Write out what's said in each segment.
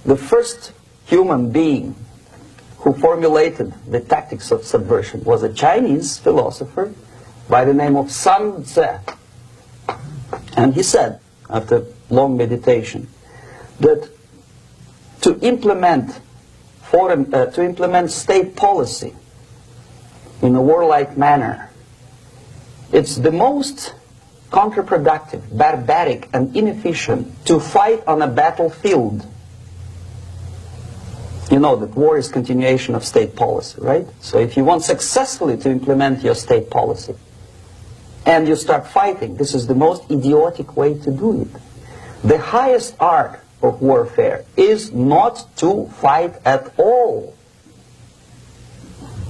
the first human being who formulated the tactics of subversion was a Chinese philosopher by the name of Sun Tzu. And he said, after long meditation, that to implement state policy in a warlike manner, it's the most counterproductive, barbaric, and inefficient to fight on a battlefield. You know that war is continuation of state policy, right? So if you want successfully to implement your state policy, and you start fighting, this is the most idiotic way to do it. The highest art of warfare is not to fight at all,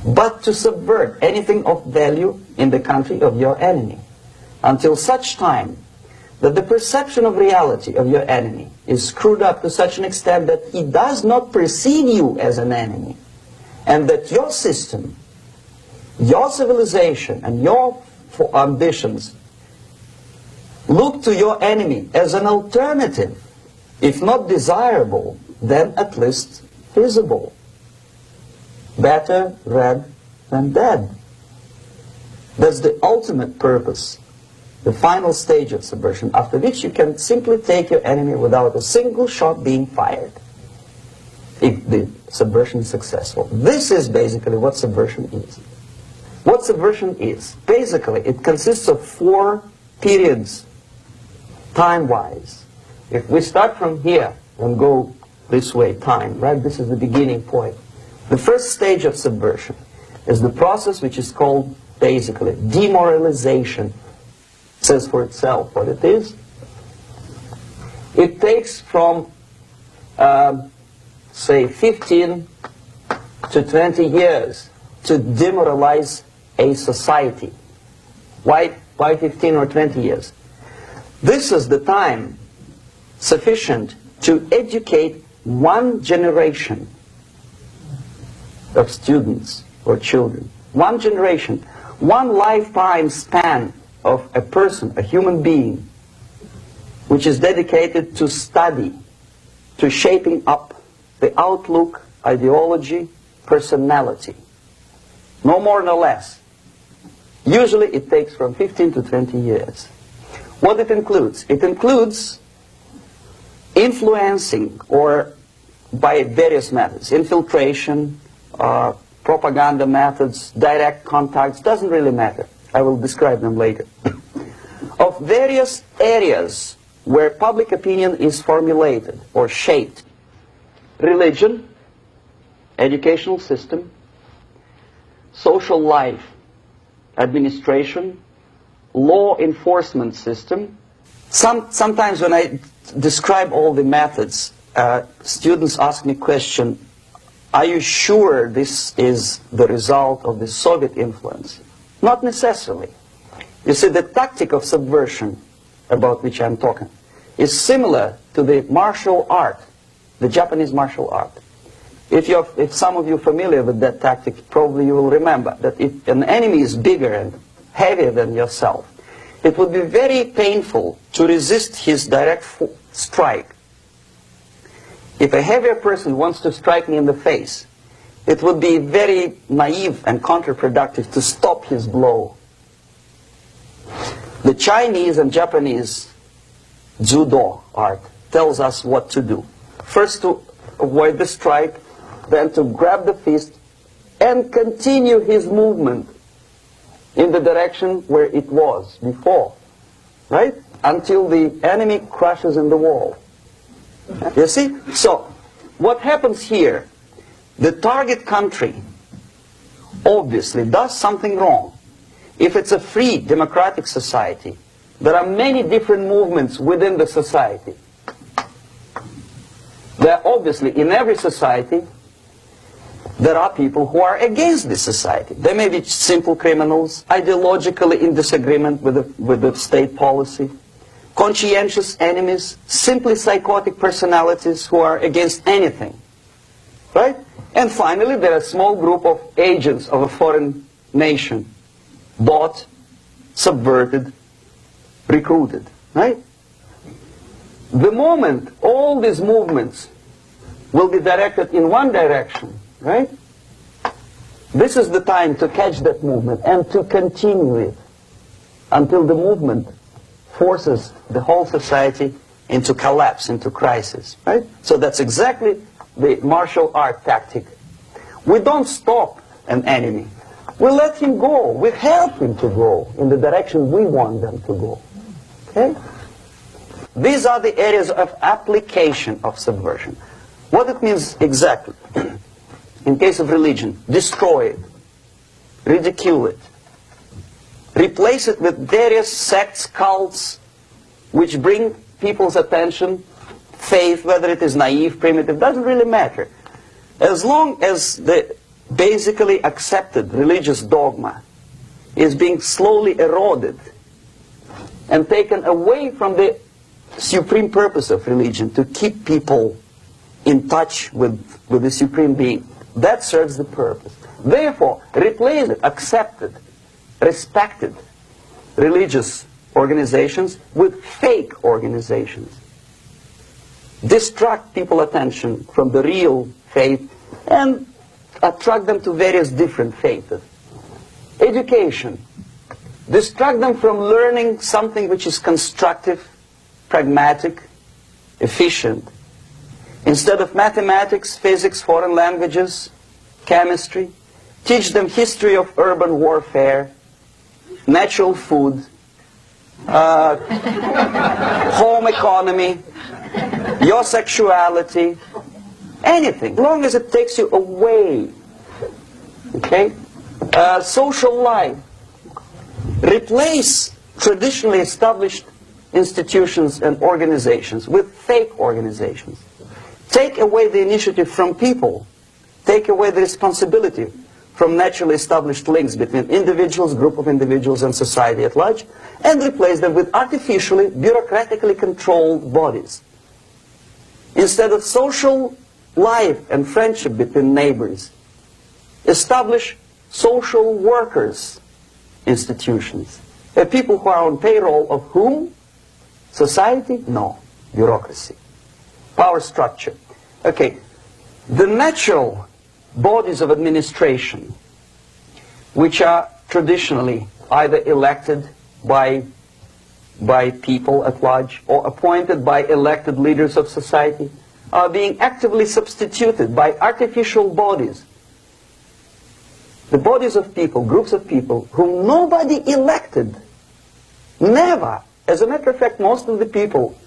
but to subvert anything of value in the country of your enemy, until such time that the perception of reality of your enemy is screwed up to such an extent that he does not perceive you as an enemy, and that your system, your civilization, and your ambitions look to your enemy as an alternative, if not desirable, then at least feasible. Better red than dead. That's the ultimate purpose, the final stage of subversion, after which you can simply take your enemy without a single shot being fired, if the subversion is successful. This is basically what subversion is. What subversion is, basically, it consists of 4 periods, time-wise. If we start from here and go this way, time, right? This is the beginning point. The first stage of subversion is the process which is called, basically, demoralization. It says for itself what it is. It takes from, say, 15 to 20 years to demoralize a society. Why 15 or 20 years? This is the time sufficient to educate one generation of students or children. One generation, one lifetime span of a person, a human being, which is dedicated to study, to shaping up the outlook, ideology, personality. No more, no less. Usually it takes from 15 to 20 years. What it includes? It includes influencing, or by various methods, infiltration, propaganda methods, direct contacts, doesn't really matter. I will describe them later. Of various areas where public opinion is formulated or shaped. Religion, educational system, social life, administration, law enforcement system. Sometimes when I describe all the methods, students ask me question, are you sure this is the result of the Soviet influence? Not necessarily. You see, the tactic of subversion, about which I'm talking, is similar to the martial art, the Japanese martial art. If some of you are familiar with that tactic, probably you will remember that if an enemy is bigger and heavier than yourself, it would be very painful to resist his direct strike. If a heavier person wants to strike me in the face, it would be very naive and counterproductive to stop his blow. The Chinese and Japanese judo art tells us what to do. First to avoid the strike, then to grab the fist and continue his movement in the direction where it was before, right? Until the enemy crashes in the wall. You see? So, what happens here? The target country obviously does something wrong. If it's a free democratic society, there are many different movements within the society. There are obviously, in every society, there are people who are against this society. They may be simple criminals, ideologically in disagreement with the state policy, conscientious enemies, simply psychotic personalities who are against anything. Right? And finally, there are a small group of agents of a foreign nation, bought, subverted, recruited. Right? The moment all these movements will be directed in one direction, right? This is the time to catch that movement and to continue it until the movement forces the whole society into collapse, into crisis, right? So that's exactly the martial art tactic. We don't stop an enemy. We let him go. We help him to go in the direction we want them to go. Okay? These are the areas of application of subversion. What it means exactly. In case of religion, destroy it, ridicule it, replace it with various sects, cults, which bring people's attention, faith, whether it is naive, primitive, doesn't really matter. As long as the basically accepted religious dogma is being slowly eroded and taken away from the supreme purpose of religion, to keep people in touch with the supreme being, that serves the purpose. Therefore, replace it, accepted, respected religious organizations with fake organizations. Distract people's attention from the real faith and attract them to various different faiths. Education. Distract them from learning something which is constructive, pragmatic, efficient. Instead of mathematics, physics, foreign languages, chemistry, teach them history of urban warfare, natural food, home economy, your sexuality, anything, as long as it takes you away. Okay? Social life. Replace traditionally established institutions and organizations with fake organizations. Take away the initiative from people. Take away the responsibility from naturally established links between individuals, group of individuals, and society at large, and replace them with artificially, bureaucratically controlled bodies. Instead of social life and friendship between neighbors, establish social workers institutions. People who are on payroll of whom? Society? No. Bureaucracy. Power structure. Okay. The natural bodies of administration, which are traditionally either elected by people at large or appointed by elected leaders of society, are being actively substituted by artificial bodies. The bodies of people, groups of people, whom nobody elected. Never. As a matter of fact, most of the people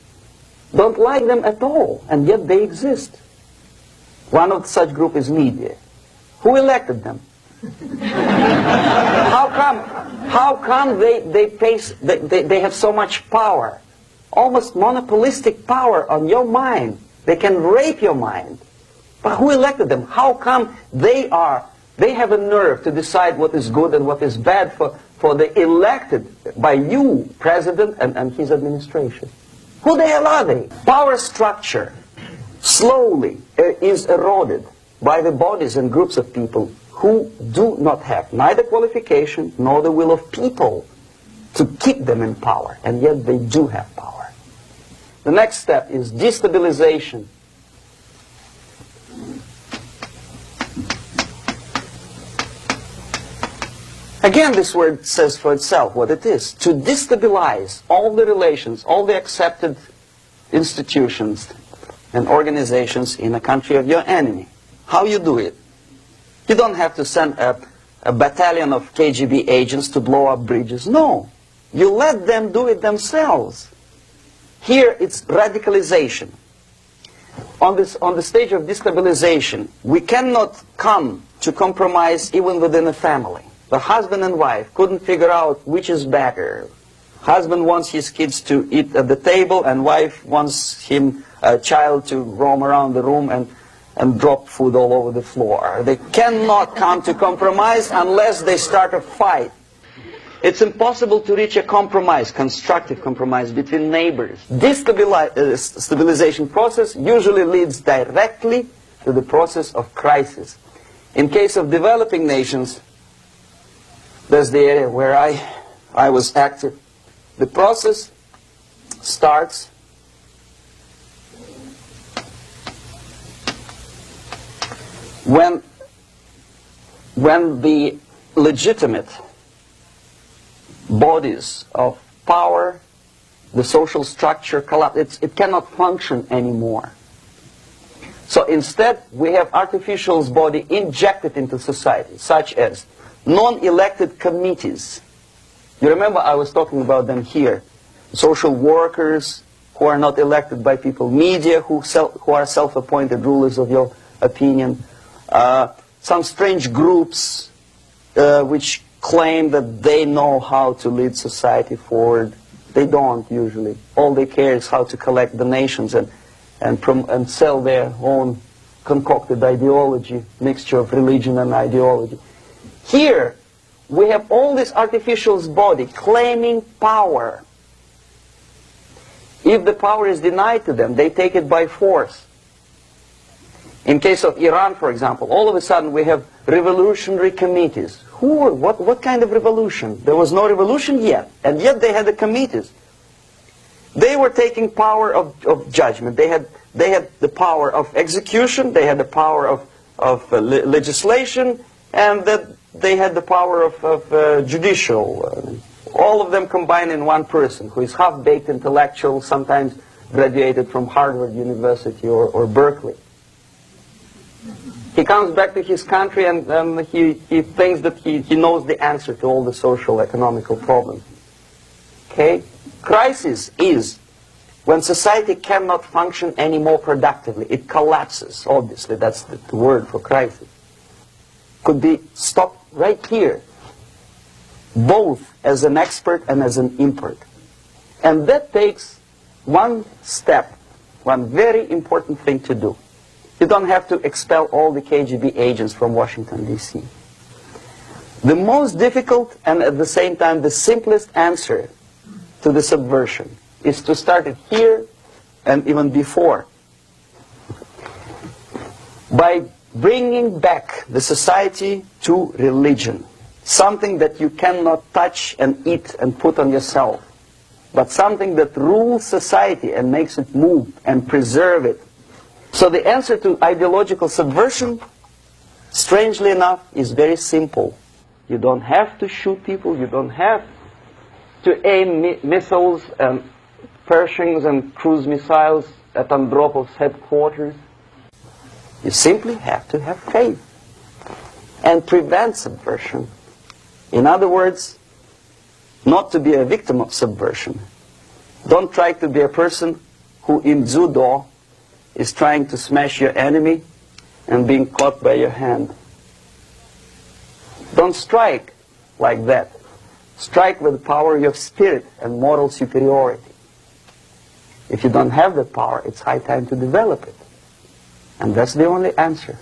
don't like them at all, and yet they exist. One of such group is media. Who elected them? How come they have so much power? Almost monopolistic power on your mind. They can rape your mind. But who elected them? How come they have a nerve to decide what is good and what is bad for the elected by you, president, and his administration? Who the hell are they? Power structure slowly is eroded by the bodies and groups of people who do not have neither qualification nor the will of people to keep them in power, and yet they do have power. The next step is destabilization. Again, this word says for itself what it is. To destabilize all the relations, all the accepted institutions and organizations in a country of your enemy. How you do it? You don't have to send a battalion of KGB agents to blow up bridges. No. You let them do it themselves. Here it's radicalization. On the stage of destabilization, we cannot come to compromise even within a family. The husband and wife couldn't figure out which is better. Husband wants his kids to eat at the table, and wife wants a child to roam around the room and drop food all over the floor. They cannot come to compromise unless they start a fight. It's impossible to reach a compromise, constructive compromise between neighbors. This stabilization process usually leads directly to the process of crisis. In case of developing nations, that's the area where I was active. The process starts when the legitimate bodies of power, the social structure collapse, it cannot function anymore. So instead, we have artificial body injected into society, such as non-elected committees. You remember I was talking about them here. Social workers who are not elected by people, media who are self-appointed rulers of your opinion, some strange groups which claim that they know how to lead society forward. They don't usually. All they care is how to collect donations and sell their own concocted ideology, mixture of religion and ideology. Here, we have all this artificial body claiming power. If the power is denied to them, they take it by force. In case of Iran, for example, all of a sudden we have revolutionary committees. What kind of revolution? There was no revolution yet, and yet they had the committees. They were taking power of judgment. They had the power of execution, they had the power of legislation, and that they had the power of judicial. All of them combined in one person, who is half-baked intellectual, sometimes graduated from Harvard University or Berkeley. He comes back to his country and he thinks that he knows the answer to all the social, economical problems. Okay? Crisis is when society cannot function any more productively. It collapses, obviously. That's the word for crisis. Could be stopped right here, both as an expert and as an impert. And that takes one step, one very important thing to do. You don't have to expel all the KGB agents from Washington, D.C. The most difficult and at the same time the simplest answer to the subversion is to start it here and even before, by bringing back the society to religion, something that you cannot touch and eat and put on yourself, but something that rules society and makes it move and preserve it. So the answer to ideological subversion, strangely enough, is very simple. You don't have to shoot people, you don't have to aim missiles and Pershings and cruise missiles at Andropov's headquarters. You simply have to have faith and prevent subversion. In other words, not to be a victim of subversion. Don't try to be a person who in judo is trying to smash your enemy and being caught by your hand. Don't strike like that. Strike with the power of your spirit and moral superiority. If you don't have that power, it's high time to develop it. And that's the only answer.